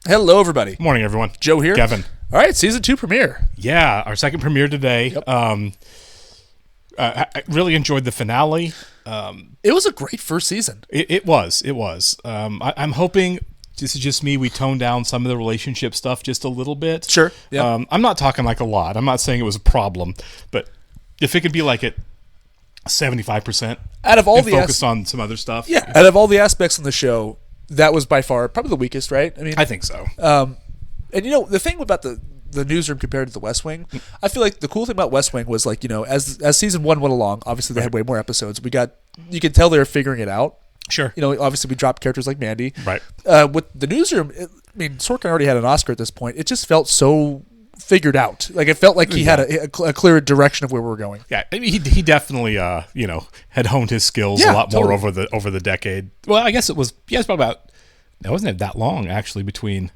Hello, everybody. Morning, everyone. Joe here. Kevin. All right, season 2 premiere. Yeah, our second premiere today. Yep. I really enjoyed the finale. It was a great first season. It was. I'm hoping, this is just me, we toned down some of the relationship stuff just a little bit. Sure. Yeah. I'm not talking like a lot. I'm not saying it was a problem, but if it could be like at 75%, Out of all the focused on some other stuff. Yeah. Out of all the aspects in the show, that was by far probably the weakest, right? I think so. And you know, the thing about the Newsroom compared to the West Wing, I feel like the cool thing about West Wing was, like, you know, as season 1 went along, obviously they had way more episodes. You can tell they were figuring it out. Sure. You know, obviously we dropped characters like Mandy. Right. With the Newsroom, Sorkin already had an Oscar at this point. It just felt so figured out. Like, it felt like he had a clear direction of where we were going. Yeah, he definitely had honed his skills a lot more over the decade. Well, I guess it was probably about, it wasn't that long actually between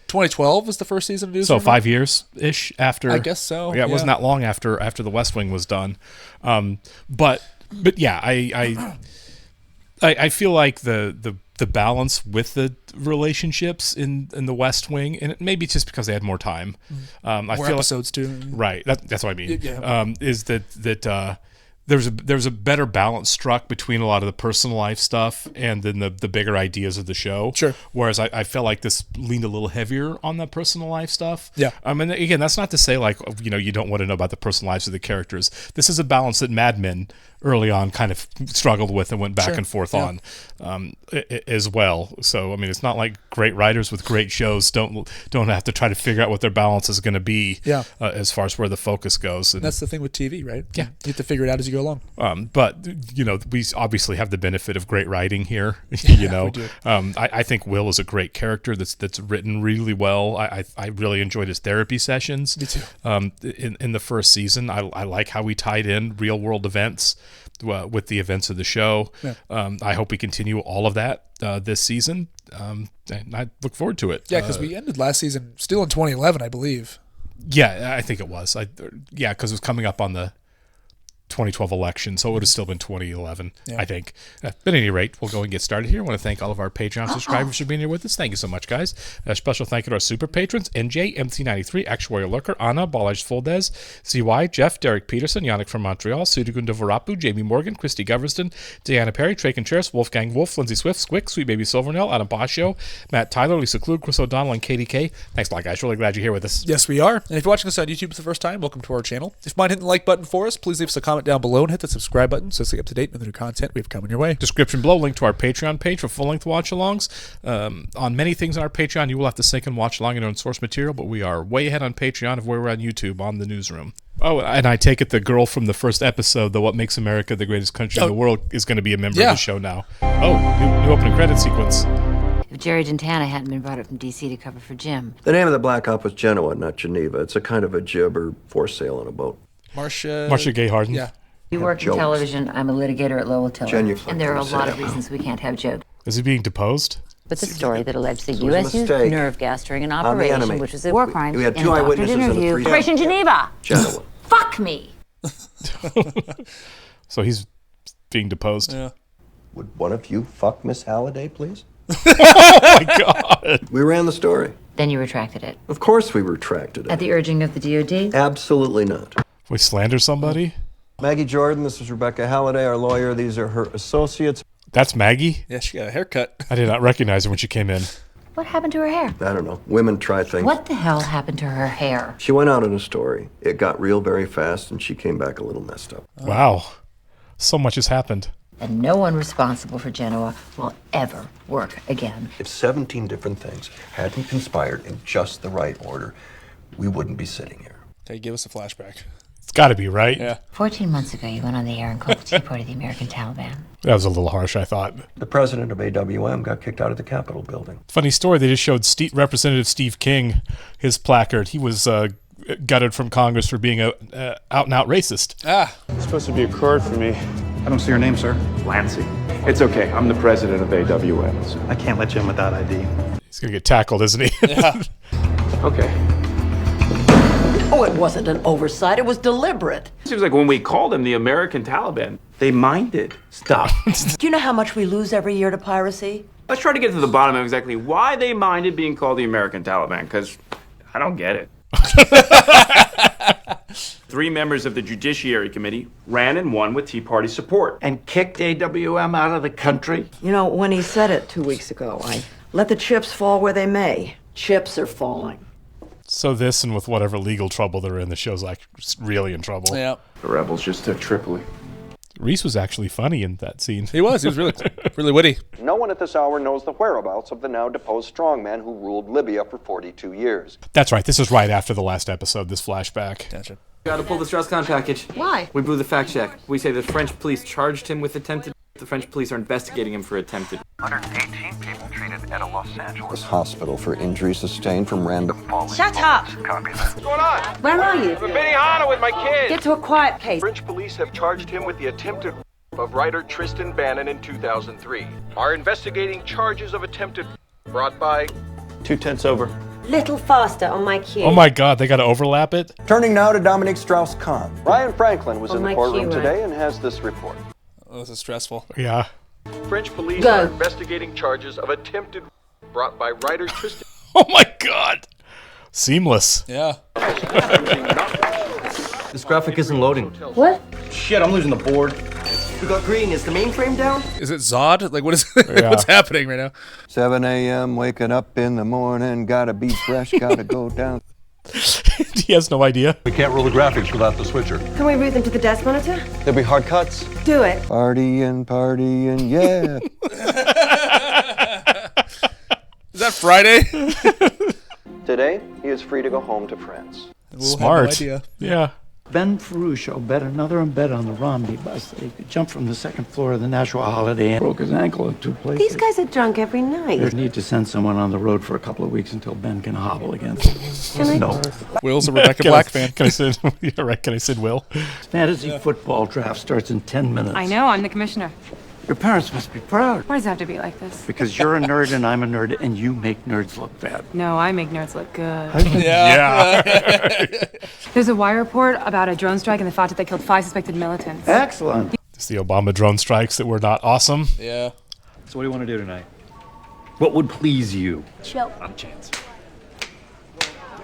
2012 was the first season of Newsroom. So 5 years ish after. I guess so. Yeah, it wasn't that long after the West Wing was done. But yeah, I feel like the balance with the relationships in the West Wing, and it maybe it's just because they had more time. I more feel episodes too. Right. That's what I mean. Yeah. Is that there's a better balance struck between a lot of the personal life stuff and then the bigger ideas of the show. Sure. Whereas I felt like this leaned a little heavier on the personal life stuff. Yeah. And again, that's not to say like, you don't want to know about the personal lives of the characters. This is a balance that Mad Men early on kind of struggled with and went back and forth on as well. So, it's not like great writers with great shows don't have to try to figure out what their balance is going to be as far as where the focus goes. And that's the thing with TV, right? Yeah. You have to figure it out as you go along. But, we obviously have the benefit of great writing here. We do. I think Will is a great character that's written really well. I really enjoyed his therapy sessions. Me too. In the first season, I like how we tied in real world events with the events of the show. Yeah. I hope we continue all of that this season. And I look forward to it. Yeah, because we ended last season still in 2011, I believe. Yeah, I think it was. Because it was coming up on the 2012 election, so it would have still been 2011, I think. But at any rate, we'll go and get started here. I want to thank all of our Patreon subscribers for being here with us. Thank you so much, guys. A special thank you to our super patrons: NJ, MC93, Actuarial Lurker, Anna, Balaj Fuldez, CY, Jeff, Derek Peterson, Yannick from Montreal, Sudagunda Varapu, Jamie Morgan, Christy Goverston, Diana Perry, Trey Contreras, Wolfgang Wolf, Lindsay Swift, Squick, Sweet Baby Silvernell, Adam Bascio, Matt Tyler, Lisa Klug, Chris O'Donnell, and Katie K. Thanks a lot, guys. Really glad you're here with us. Yes, we are. And if you're watching us on YouTube for the first time, welcome to our channel. If you mind hitting the like button for us, please leave us a comment down below and hit the subscribe button so stay up to date with the new content we have coming your way. Description below, link to our Patreon page for full-length watch-alongs. On many things on our Patreon, you will have to sync and watch along your own source material, but we are way ahead on Patreon of where we're on YouTube on the Newsroom. Oh, and I take it the girl from the first episode, the What Makes America the Greatest Country in the World, is going to be a member of the show now. Oh, new opening credit sequence. If Jerry Dantana hadn't been brought up from D.C. to cover for Jim. The name of the black op was Genoa, not Geneva. It's a kind of a jib or for sale on a boat. Marcia Gay Harden. Yeah. You work in television. I'm a litigator at Lowell Tiller. Genuflect, And there are a I'm lot of sad. reasons we can't have jokes. Is he being deposed? But the story that alleged the was a U.S. used mistake. nerve gas during an the operation, enemy. which was a war crime, We had in two a doctored eyewitnesses and a interview. three- Operation Geneva! Genoa. Fuck me! So he's being deposed. Yeah. Would one of you fuck Miss Halliday, please? Oh my God. We ran the story. Then you retracted it. Of course we retracted At it. the urging of the DOD? Absolutely not. We slander somebody? Maggie Jordan, this is Rebecca Halliday, our lawyer. These are her associates. That's Maggie? Yeah, she got a haircut. I did not recognize her when she came in. What happened to her hair? I don't know. Women try things. What the hell happened to her hair? She went out on a story. It got real very fast, and she came back a little messed up. Wow. So much has happened. And no one responsible for Genoa will ever work again. If 17 different things hadn't conspired in just the right order, we wouldn't be sitting here. Hey, give us a flashback. It's got to be, right? Yeah. 14 months ago, you went on the air and called the Tea Party the American Taliban. That was a little harsh, I thought. The president of AWM got kicked out of the Capitol building. Funny story, they just showed Representative Steve King, his placard. He was gutted from Congress for being a out-and-out racist. Ah. It's supposed to be a card for me. I don't see your name, sir. Lancy. It's okay. I'm the president of AWM. So. I can't let you in without ID. He's going to get tackled, isn't he? Yeah. Okay. Oh, it wasn't an oversight. It was deliberate. Seems like when we called them the American Taliban, they minded. Stop. Do you know how much we lose every year to piracy? Let's try to get to the bottom of exactly why they minded being called the American Taliban, because I don't get it. 3 members of the Judiciary Committee ran and won with Tea Party support. And kicked AWM out of the country? You know, when he said it 2 weeks ago, I let the chips fall where they may. Chips are falling. So this, and with whatever legal trouble they're in, the show's like really in trouble. Yeah. The rebels just took Tripoli. Reese was actually funny in that scene. He was really, really witty. No one at this hour knows the whereabouts of the now deposed strongman who ruled Libya for 42 years. That's right. This is right after the last episode, this flashback. Gotcha. Gotta pull the Strauss-Kahn package. Why? We blew the fact check. We say the French police charged him with attempted. The French police are investigating him for attempted. 118 people treated at a Los Angeles Hospital for injuries sustained from random falling. Shut up! Copy that. What's going on? Where are you? I'm in Benihana with my kids. Get to a quiet place. French police have charged him with the attempted of writer Tristan Bannon in 2003. Are investigating charges of attempted brought by 2 over. Little faster on my cue. Oh my god, they gotta overlap it? Turning now to Dominique Strauss-Kahn. Ryan Franklin was On in the my courtroom cue, today and has this report. Oh, this is stressful. Yeah. French police Go. are investigating charges of attempted brought by writer Tristan. Oh my god. Seamless. Yeah. This graphic isn't loading. What? Shit, I'm losing the board. You got green. Is the mainframe down? Is it Zod? Like, what is Yeah. what's happening right now? 7 a.m., waking up in the morning, gotta be fresh, gotta go down. He has no idea. We can't roll the graphics without the switcher. Can we route them to the desk monitor? There'll be hard cuts. Do it. Partying, yeah. Is that Friday? Today, he is free to go home to France. Smart. Have no idea. Yeah. Ben Ferruccio bet another bet on the Romney bus that he could jump from the second floor of the National Holiday and broke his ankle in 2 places. These guys are drunk every They night. need to send someone on the road for a couple of weeks until Ben can hobble again. Can I? No. Will's a Rebecca Can I- Black fan. Can I say, yeah, right, can I say Will? Fantasy football draft starts in 10 minutes. I know, I'm the commissioner. Your parents must be proud. Why does it have to be like this? Because you're a nerd and I'm a nerd and you make nerds look bad. No, I make nerds look good. Yeah. There's a wire report about a drone strike in the Fatah that killed 5 suspected militants. Excellent. It's the Obama drone strikes that were not awesome. Yeah. So what do you want to do tonight? What would please you? Chill. Not a chance.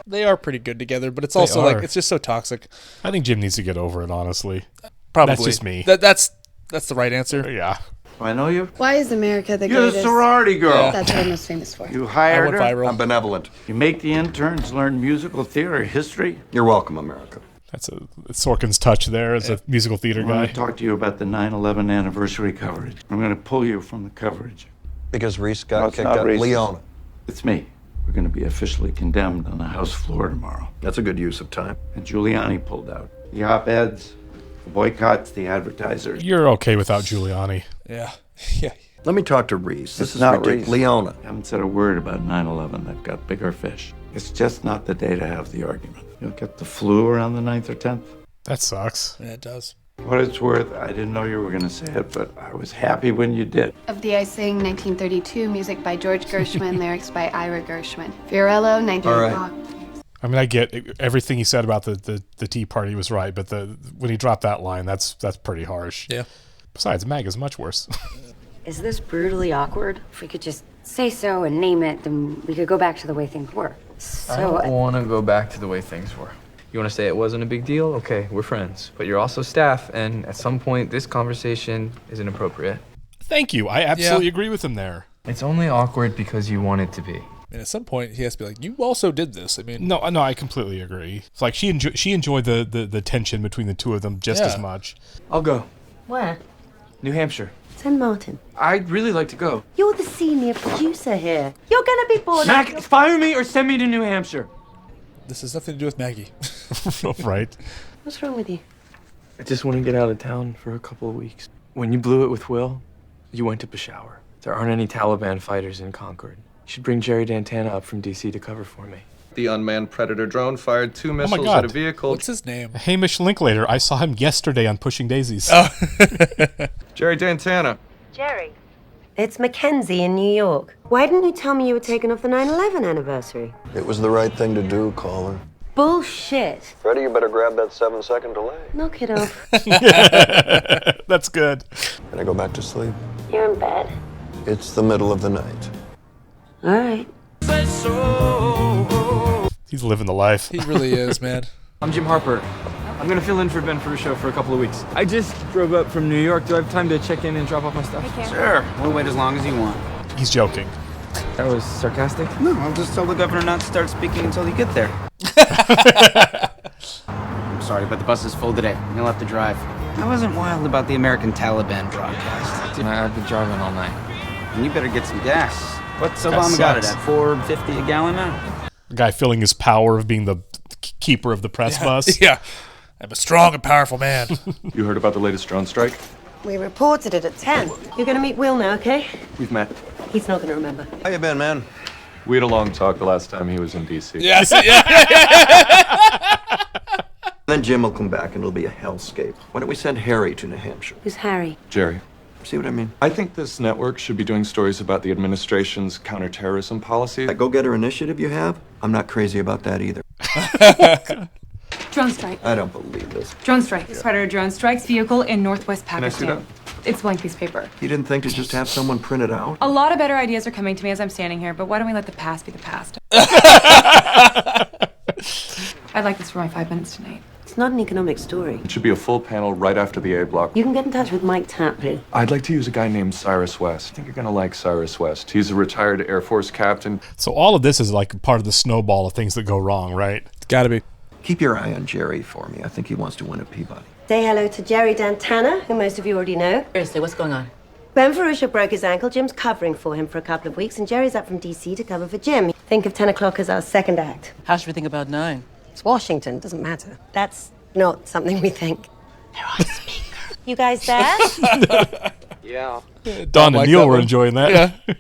They are pretty good together, but it's also like are. it's just so toxic. I think Jim needs to get over it, honestly. Probably. That's just me. That's the right answer. Yeah. I know you. Why is America the You're the greatest? sorority girl. Yeah. That's what I'm most famous for. You I hired went her. viral. I'm benevolent. You make the interns learn musical theater history. You're welcome, America. That's a Sorkin's touch there as a musical theater I want guy. to talk to you about the 9/11 anniversary coverage. I'm going to pull you from the coverage. Because Reese No, got it's kicked not out. racist. Leona. It's me. We're going to be officially condemned on the House floor tomorrow. That's a good use of time. And Giuliani pulled out. The op-eds, the boycotts, the advertisers. You're okay without Giuliani. Yeah. Yeah. Let me talk to Reese. This It's is not ridiculous. Reese. Leona. I haven't said a word about 9/11. They've got bigger fish. It's just not the day to have the argument. You'll get the flu around the 9th or 10th. That sucks. Yeah, it does. What it's worth, I didn't know you were going to say it, but I was happy when you did. Of the Icing, 1932, music by George Gershwin, lyrics by Ira Gershwin. Fiorello, 1984. I mean, I get everything he said about the Tea Party was right, but when he dropped that line, that's pretty harsh. Yeah. Besides, Mag is much worse. Is this brutally awkward? If we could just say so and name it, then we could go back to the way things were. I don't want to go back to the way things were. You want to say it wasn't a big deal? Okay, we're friends. But you're also staff, and at some point, this conversation is inappropriate. Thank you. I absolutely agree with him there. It's only awkward because you want it to be. And at some point, he has to be like, "You also did this." I mean, No, I completely agree. It's like she enjoyed the tension between the two of them just as much. I'll go. Where? New Hampshire. St. Martin. I'd really like to go. You're the senior producer here. You're gonna be bored. Mac, fire me or send me to New Hampshire. this has nothing to do with Maggie. Right. What's wrong with you? I just want to get out of town for a couple of weeks. When you blew it with Will, you went to Peshawar. There aren't any Taliban fighters in Concord. You should bring Jerry Dantana up from D.C. to cover for me. The unmanned Predator drone fired 2 my missiles God. at a vehicle. What's his name? Hamish Linklater. I saw him yesterday on Pushing Daisies. Jerry Dantana. Jerry. It's Mackenzie in New York. Why didn't you tell me you were taking off the 9/11 anniversary? It was the right thing to do, caller. Bullshit. Freddie, you better grab that 7-second delay. Knock it off. That's good. Can I go back to sleep? You're in bed. It's the middle of the night. All right. He's living the life. He really is, man. I'm Jim Harper. I'm gonna fill in for Ben for a show for a couple of weeks. I just drove up from New York. Do I have time to check in and drop off my stuff? Sure. We'll wait as long as you want. He's joking. That was sarcastic? No, I'll just tell the governor not to start speaking until you get there. I'm sorry, but the bus is full today. You'll have to drive. I wasn't wild about the American Taliban broadcast. I've been driving all night. And you better get some gas. What's That Obama got it sucks. at? $4.50 a gallon now? The guy feeling his power of being the keeper of the press bus. Yeah. I'm a strong and powerful man. You heard about the latest drone strike? We reported it at 10. You're going to meet Will now, okay? We've met. He's not going to remember. How you been, man? We had a long talk the last time he was in D.C. Yes. Then Jim will come back and it'll be a hellscape. Why don't we send Harry to New Hampshire? Who's Harry? Jerry. See what I mean? I think this network should be doing stories about the administration's counterterrorism policy. That go-getter initiative you have? I'm not crazy about that either. Drone strike. I don't believe this. Drone strike. Predator drone strikes vehicle in northwest Can I see Pakistan. It's blank piece of paper. You didn't think to just have someone print it out? A lot of better ideas are coming to me as I'm standing here, but why don't we let the past be the past? I'd like this for my 5 minutes tonight. It's not an economic story. It should be a full panel right after the A block. You can get in touch with Mike Tapley. I'd like to use a guy named Cyrus West. I think you're gonna like Cyrus West. He's a retired Air Force captain. So all of this is like part of the snowball of things that go wrong, right? Gotta be. Keep your eye on Jerry for me. I think he wants to win a Peabody. Say hello to Jerry Dantana, who most of you already know. Seriously, what's going on? Ben Ferruccio broke his ankle. Jim's covering for him for a couple of weeks, and Jerry's up from D.C. to cover for Jim. Think of 10 o'clock as our second act. How should we think about 9? It's Washington. Doesn't matter. That's not something we think. You guys there? Yeah. Don and Neil were enjoying that. Yeah.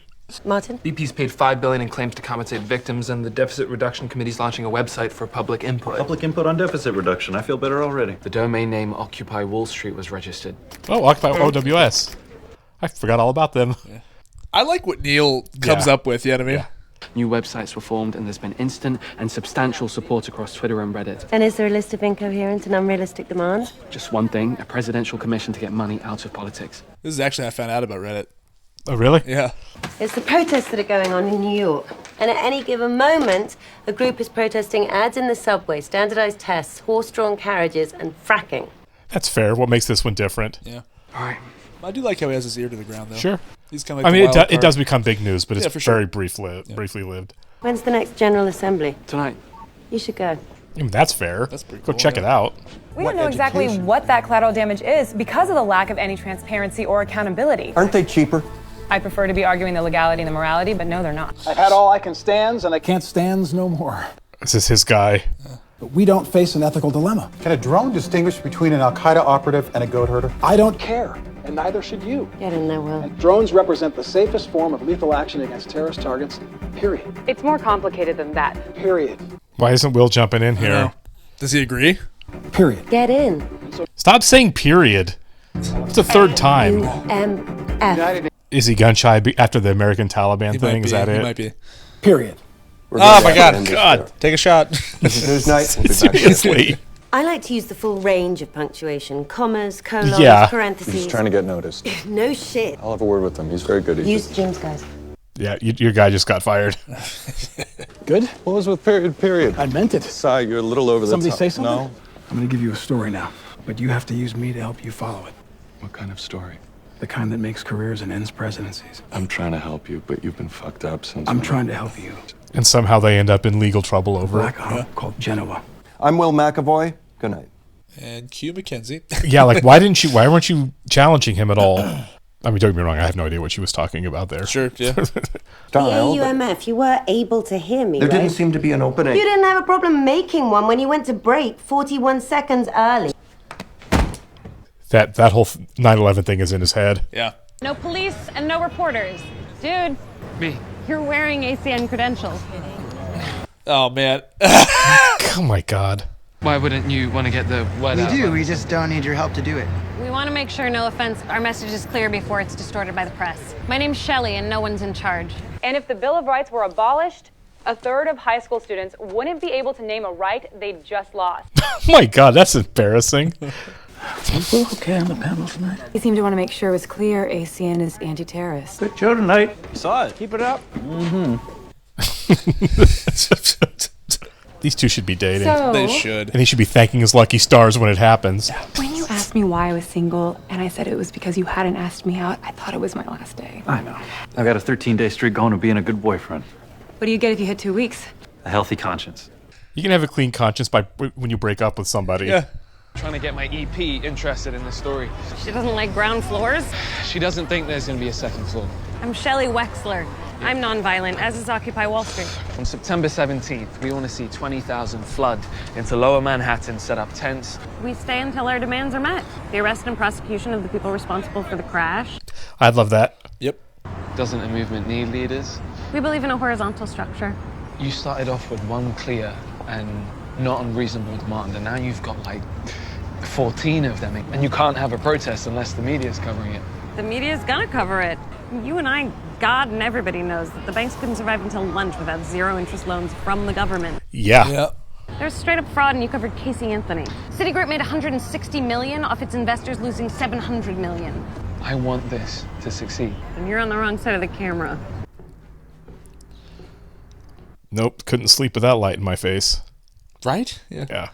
Martin? BP's paid $5 billion in claims to compensate victims, and the Deficit Reduction Committee's launching a website for public input. Public input on deficit reduction. I feel better already. The domain name Occupy Wall Street was registered. Oh, Occupy OWS. I forgot all about them. Yeah. I like what Neil comes up with, you know what I mean? Yeah. New websites were formed, and there's been instant and substantial support across Twitter and Reddit. And is there a list of incoherent and unrealistic demands? Just one thing, a presidential commission to get money out of politics. This is actually how I found out about Reddit. Oh, really? Yeah. It's the protests that are going on in New York. And at any given moment, a group is protesting ads in the subway, standardized tests, horse-drawn carriages, and fracking. That's fair. What makes this one different? Yeah. All right. I do like how he has his ear to the ground, though. Sure. He's kind of like it does become big news, but it's for sure. very briefly lived. When's the next General Assembly? Tonight. You should go. That's fair. That's pretty Go cool, check it out. We don't know exactly what that collateral damage is because of the lack of any transparency or accountability. Aren't they cheaper? I prefer to be arguing the legality and the morality, but no, they're not. I've had all I can stands, and I can't stands no more. This is his guy. But we don't face an ethical dilemma. Can a drone distinguish between an Al-Qaeda operative and a goat herder? I don't care, and neither should you. Get in there, Will. And drones represent the safest form of lethal action against terrorist targets, period. It's more complicated than that. Period. Why isn't Will jumping in here? Does he agree? Period. Get in. Stop saying period. It's the third time. UMF. Is he gun shy after the American Taliban thing? Is that it? He might be. Period. Oh my God. Take a shot. News night. We'll be back. Seriously. I like to use the full range of punctuation. Commas, colons, Yeah. parentheses. He's trying to get noticed. No shit. I'll have a word with him. He's very good at Use Jim's guys. Yeah, your guy just got fired. Good? What was with period? I meant it. Sai, you're a little over the Somebody top. say something? No. I'm going to give you a story now, but you have to use me to help you follow it. What kind of story? The kind that makes careers and ends presidencies. I'm trying to help you, but you've been fucked up since. I'm trying to help you. And somehow they end up in legal trouble over Black it. hole called Genova. I'm Will McAvoy. Good night. And Q McKenzie. Yeah, like why weren't you challenging him at all? I mean, don't get me wrong, I have no idea what she was talking about there. Sure, yeah. The AUMF, you were able to hear me, There right? didn't seem to be an opening. You didn't have a problem making one when you went to break 41 seconds early. That whole 9/11 thing is in his head. Yeah. No police and no reporters. Dude, Me. you're wearing ACN credentials. Oh, man. Oh my God. Why wouldn't you want to get the word out? We do, we just don't need your help to do it. We want to make sure, no offense, our message is clear before it's distorted by the press. My name's Shelly, and no one's in charge. And if the Bill of Rights were abolished, a third of high school students wouldn't be able to name a right they just lost. Oh my God, that's embarrassing. Is Will okay on the panel tonight? He seemed to want to make sure it was clear ACN is anti-terrorist. Good show tonight. You saw it. Keep it up. These two should be dating. So- They should. And he should be thanking his lucky stars when it happens. When you asked me why I was single, and I said it was because you hadn't asked me out, I thought it was my last day. I know. I've got a 13-day streak going of being a good boyfriend. What do you get if you hit 2 weeks? A healthy conscience. You can have a clean conscience by when you break up with somebody. Yeah. Trying to get my EP interested in the story. She doesn't like ground floors. She doesn't think there's going to be a second floor. I'm Shelly Wexler. I'm nonviolent, as is Occupy Wall Street. On September 17th, we want to see 20,000 flood into Lower Manhattan, set up tents. We stay until our demands are met. The arrest and prosecution of the people responsible for the crash. I'd love that. Yep. Doesn't a movement need leaders? We believe in a horizontal structure. You started off with one clear and not unreasonable demand, and now you've got like 14 of them, and you can't have a protest unless the media's covering it. The media's gonna cover it. You and I, God and everybody knows that the banks couldn't survive until lunch without zero-interest loans from the government. Yeah. There's straight up fraud, and you covered Casey Anthony. Citigroup made $160 million off its investors losing $700 million. I want this to succeed. And you're on the wrong side of the camera. Nope, couldn't sleep with that light in my face. Right? Yeah. Yeah.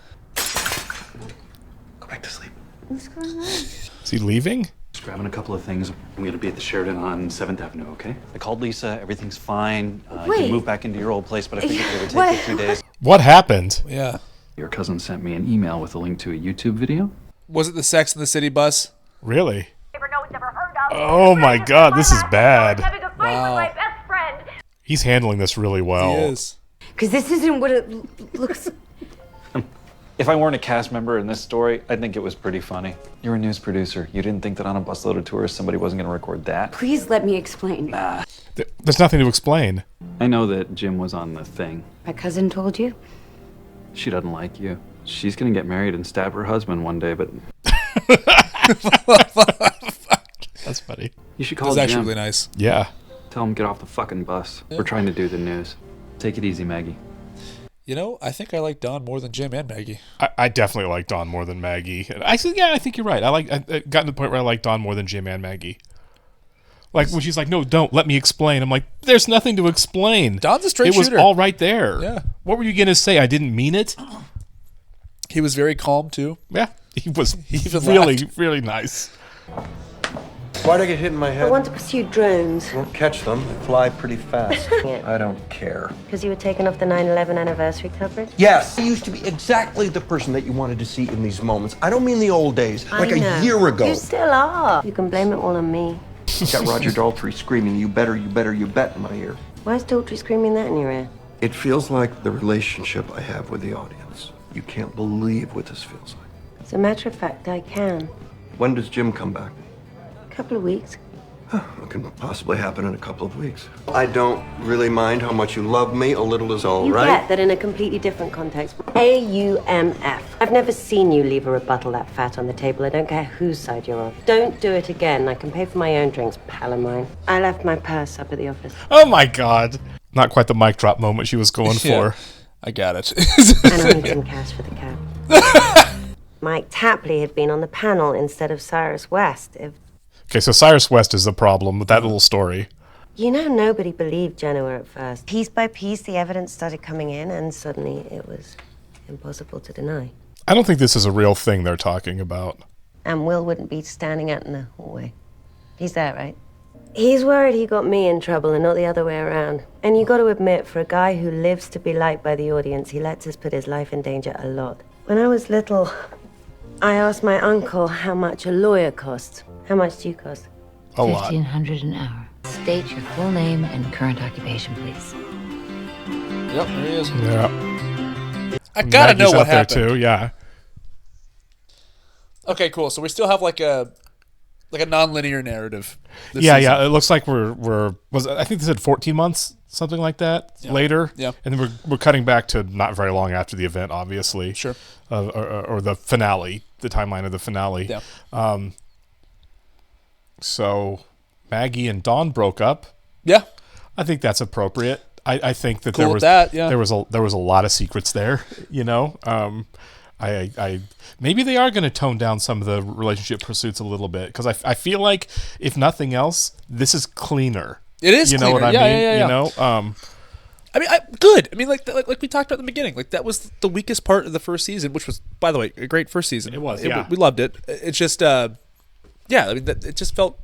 Go back to sleep. What's going on? Is he leaving? Just grabbing a couple of things. I'm going to be at the Sheraton on 7th Avenue, okay? I called Lisa. Everything's fine. You Wait. can move back into your old place, but I figured it would take What? you 2 days. What happened? Yeah. Your cousin sent me an email with a link to a YouTube video. Was it the Sex in the City bus? Really? Oh my god, this is bad. Wow. He's handling this really well. He is. Because this isn't what it looks. If I weren't a cast member in this story, I'd think it was pretty funny. You're a news producer. You didn't think that on a busload of tourists somebody wasn't going to record that? Please let me explain. Nah. There's nothing to explain. I know that Jim was on the thing. My cousin told you? She doesn't like you. She's going to get married and stab her husband one day, but... That's funny. You should call That's actually Jim. really nice. Yeah. Tell him get off the fucking bus. Yeah. We're trying to do the news. Take it easy, Maggie. You know, I think I like Don more than Jim and Maggie. I definitely like Don more than Maggie. I said, yeah, I think you're right. I got to the point where I like Don more than Jim and Maggie. Like when she's like, no, don't let me explain. I'm like, there's nothing to explain. Don's a straight shooter. It was all right there. Yeah. What were you gonna say? I didn't mean it. He was very calm too. Yeah, he was even really, laughed. really nice. Why'd I get hit in my I head? want to pursue drones. Won't catch them. They fly pretty fast. I don't care. Because you were taken off the 9/11 anniversary coverage? Yes. I used to be exactly the person that you wanted to see in these moments. I don't mean the old days, like I know. a year ago. You still are. You can blame it all on me. Got Roger Daltrey screaming, you better, you better, you bet in my ear. Why is Daltrey screaming that in your ear? It feels like the relationship I have with the audience. You can't believe what this feels like. As a matter of fact, I can. When does Jim come back? A couple of weeks. What can possibly happen in a couple of weeks? I don't really mind how much you love me. A little is all You right. get that in a completely different context. AUMF. I've never seen you leave a rebuttal that fat on the table. I don't care whose side you're on. Don't do it again. I can pay for my own drinks, pal of mine. I left my purse up at the office. Oh my god. Not quite the mic drop moment she was going Yeah. for. I got it. And I need some cash for the cab. Mike Tapley had been on the panel instead of Cyrus West. Okay, so Cyrus West is the problem with that little story. You know, nobody believed Genoa at first. Piece by piece, the evidence started coming in, and suddenly it was impossible to deny. I don't think this is a real thing they're talking about. And Will wouldn't be standing out in the hallway. He's there, right? He's worried he got me in trouble and not the other way around. And you got to admit, for a guy who lives to be liked by the audience, he lets us put his life in danger a lot. When I was little, I asked my uncle how much a lawyer costs. How much do you cost? A lot. $1,500 an hour. State your full name and current occupation, please. Yep, there he is. Yeah. I gotta know Maggie's what out there happened. too, yeah. Okay, cool. So we still have like a non-linear narrative. this Yeah, season. yeah. It looks like I think they said 14 months, something like that, later. Yeah. And then we're cutting back to not very long after the event, obviously. Sure. Or the finale, the timeline of the finale. Yeah. So Maggie and Dawn broke up. Yeah. I think that's appropriate. I think that Cool there with was that, yeah. there was a lot of secrets there, you know. I maybe they are going to tone down some of the relationship pursuits a little bit, because I feel like, if nothing else, this is cleaner. It is. You know cleaner. what I mean? Yeah. You know. I mean, good. I mean, like we talked about in the beginning. Like, that was the weakest part of the first season, which was, by the way, a great first season. It was. We loved it. It's just, I mean, it just felt.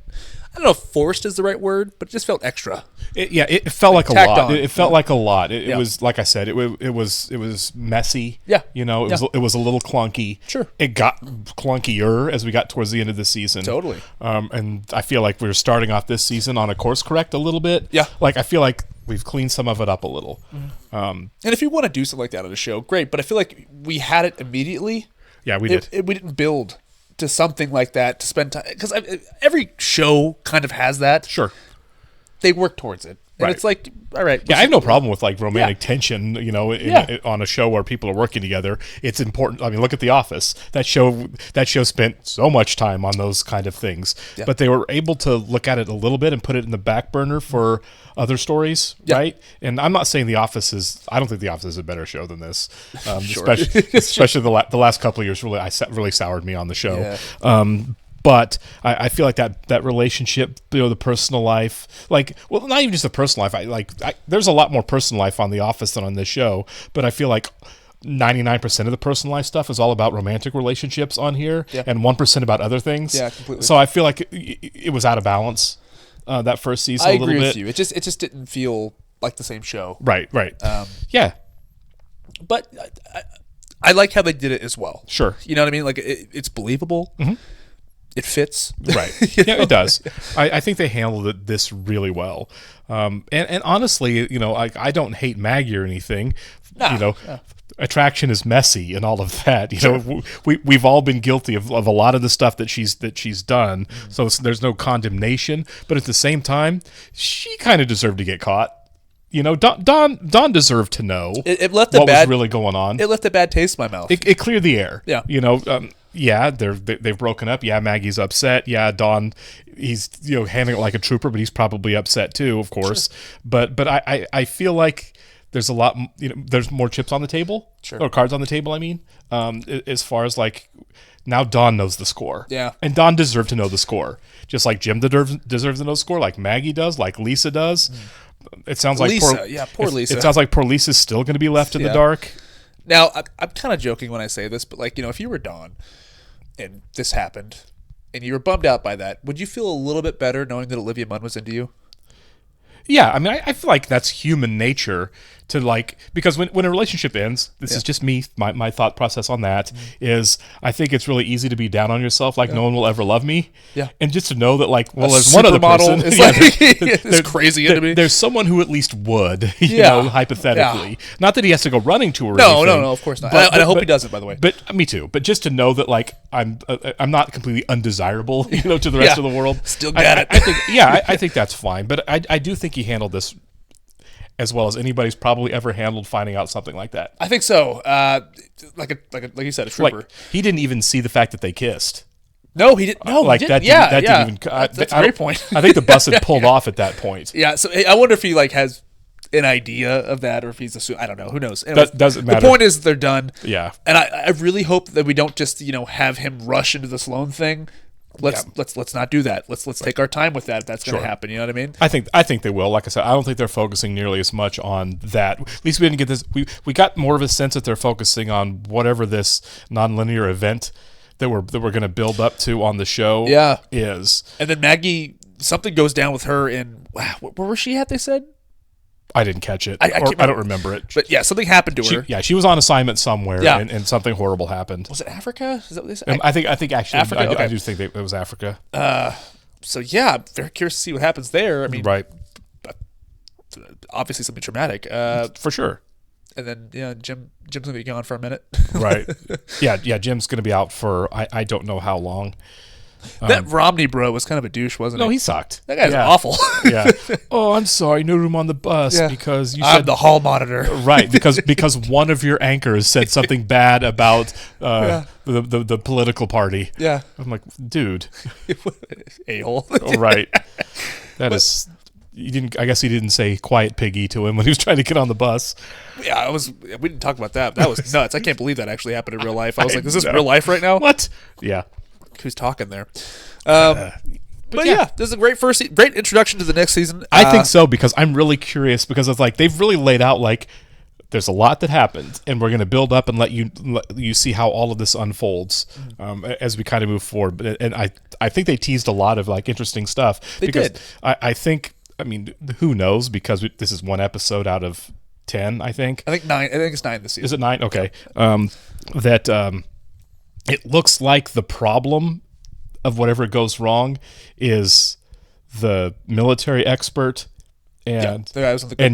I don't know if forced is the right word, but it just felt extra. It felt like a lot. It felt like a lot. It was, like I said, it was messy. Yeah. You know, it was a little clunky. Sure. It got clunkier as we got towards the end of the season. Totally. And I feel like we were starting off this season on a course correct a little bit. Yeah. Like, I feel like we've cleaned some of it up a little. Mm-hmm. And if you want to do something like that on a show, great. But I feel like we had it immediately. Yeah, we did. We didn't build to something like that to spend time, because every show kind of has that. Sure. They work towards it. And Right. it's like, all right. Yeah, I have no problem with like romantic tension, you know, on a show where people are working together. It's important. I mean, look at The Office. That show spent so much time on those kind of things, but they were able to look at it a little bit and put it in the back burner for other stories, right? And I'm not saying I don't think The Office is a better show than this, especially the last couple of years really soured me on the show. Yeah. But I feel like that relationship, you know, the personal life, like, well, not even just the personal life. There's a lot more personal life on The Office than on this show, but I feel like 99% of the personal life stuff is all about romantic relationships on here, and 1% about other things. Yeah, completely. So I feel like it was out of balance that first season. I a little agree bit. with you. It just didn't feel like the same show. Right. Yeah. But I like how they did it as well. Sure. You know what I mean? Like, it's believable. Mm-hmm. It fits. Right. Yeah, it does. I think they handled this really well. And honestly, you know, I don't hate Maggie or anything. Nah, you know, attraction is messy and all of that. You Sure. know, we've all been guilty of a lot of the stuff that she's done. Mm-hmm. So there's no condemnation, but at the same time, she kind of deserved to get caught. You know, Dawn deserved to know it left what was really going on. It left a bad taste in my mouth. It cleared the air. Yeah. You know, they've broken up. Yeah, Maggie's upset. Yeah, Dawn, he's, you know, handling it like a trooper, but he's probably upset too, of course. Sure. But I feel like there's a lot, you know, there's more chips on the table, or cards on the table. I mean, as far as like, now Dawn knows the score. Yeah. And Dawn deserved to know the score, just like Jim deserves to know the score, like Maggie does, like Lisa does. It sounds like poor Lisa. It sounds like poor Lisa's still going to be left in the dark. Now, I'm kind of joking when I say this, but like, you know, if you were Dawn and this happened and you were bummed out by that, would you feel a little bit better knowing that Olivia Munn was into you? Yeah, I mean, I feel like that's human nature to like, because when a relationship ends, this is just me, my thought process on that is, I think it's really easy to be down on yourself, like no one will ever love me. Yeah. And just to know that, like, well, A there's one other person. supermodel is like, is crazy into me. There's someone who at least would, you know, hypothetically. Yeah. Not that he has to go running to her or anything. No, of course not. And I hope he doesn't, by the way. But me too. But just to know that, like, I'm not completely undesirable, you know, to the rest of the world. Still got it. I think that's fine. But I do think he handled this as well as anybody's probably ever handled finding out something like that. I think so. Like you said, a trooper. Like, he didn't even see the fact that they kissed. No, he didn't. No, like he that. didn't. Didn't even. That's a great point. I think the bus had pulled off at that point. Yeah. So I wonder if he like has an idea of that, or if he's assuming. I don't know. Who knows? Anyways, doesn't matter. The point is they're done. Yeah. And I really hope that we don't just, you know, have him rush into the Sloan thing. Let's not do that. Let's take our time with that. If that's going to happen. You know what I mean? I think they will. Like I said, I don't think they're focusing nearly as much on that. At least we didn't get this. We got more of a sense that they're focusing on whatever this nonlinear event that we're going to build up to on the show. Is. And then Maggie, something goes down with her in where was she at? They said. I didn't catch it. I don't remember it. But yeah, something happened to her. Yeah, she was on assignment somewhere, and something horrible happened. Was it Africa? Is that what they said? I think actually, Africa? I do think it was Africa. So yeah, I'm very curious to see what happens there. I mean, right. Obviously something traumatic. For sure. And then Jim's gonna be gone for a minute. Right. Yeah. Jim's gonna be out for I don't know how long. That Romney bro was kind of a douche, wasn't he? No, he sucked. That guy's awful. Yeah. Oh, I'm sorry, no room on the bus because you I'm said the hall monitor. Right, because one of your anchors said something bad about the political party. Yeah. I'm like, dude. A-hole. Right. That is I guess he didn't say "quiet piggy" to him when he was trying to get on the bus. Yeah, we didn't talk about that. That was nuts. I can't believe that actually happened in real life. I was like, is this real life right now? What? Yeah. Who's talking there? But yeah, this is a great great introduction to the next season. I think so, because I'm really curious, because it's like they've really laid out like there's a lot that happens, and we're going to build up and let you see how all of this unfolds as we kind of move forward. And I think they teased a lot of like interesting stuff. They did. I think, I mean, who knows? Because this is one episode out of 10, I think. I think 9. I think it's 9 this season. Is it 9? Okay. It looks like the problem of whatever goes wrong is the military expert and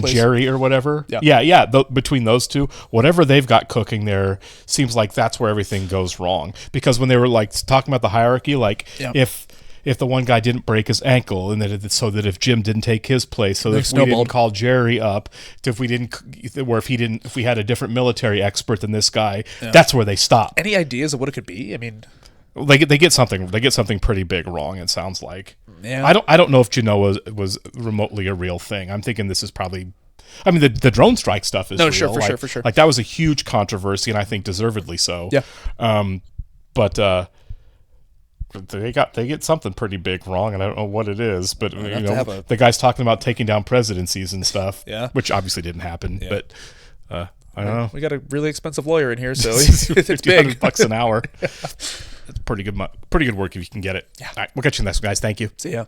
Jerry or whatever. Yeah. Between those two, whatever they've got cooking there seems like that's where everything goes wrong. Because when they were like talking about the hierarchy, like if the one guy didn't break his ankle, and so that if Jim didn't take his place, so that if we didn't call Jerry up, if we had a different military expert than this guy, that's where they stop. Any ideas of what it could be? I mean, they get something pretty big wrong. It sounds like. Yeah. I don't know if Genoa was remotely a real thing. I'm thinking this is probably. I mean, the drone strike stuff is real. For sure. Like that was a huge controversy, and I think deservedly so. Yeah. But they get something pretty big wrong, and I don't know what it is. But the guy's talking about taking down presidencies and stuff. Yeah. Which obviously didn't happen. Yeah. But I don't know. We got a really expensive lawyer in here, so it's big. $200 an hour. It's pretty good work if you can get it. Yeah. All right, we'll catch you next, guys. Thank you. See ya.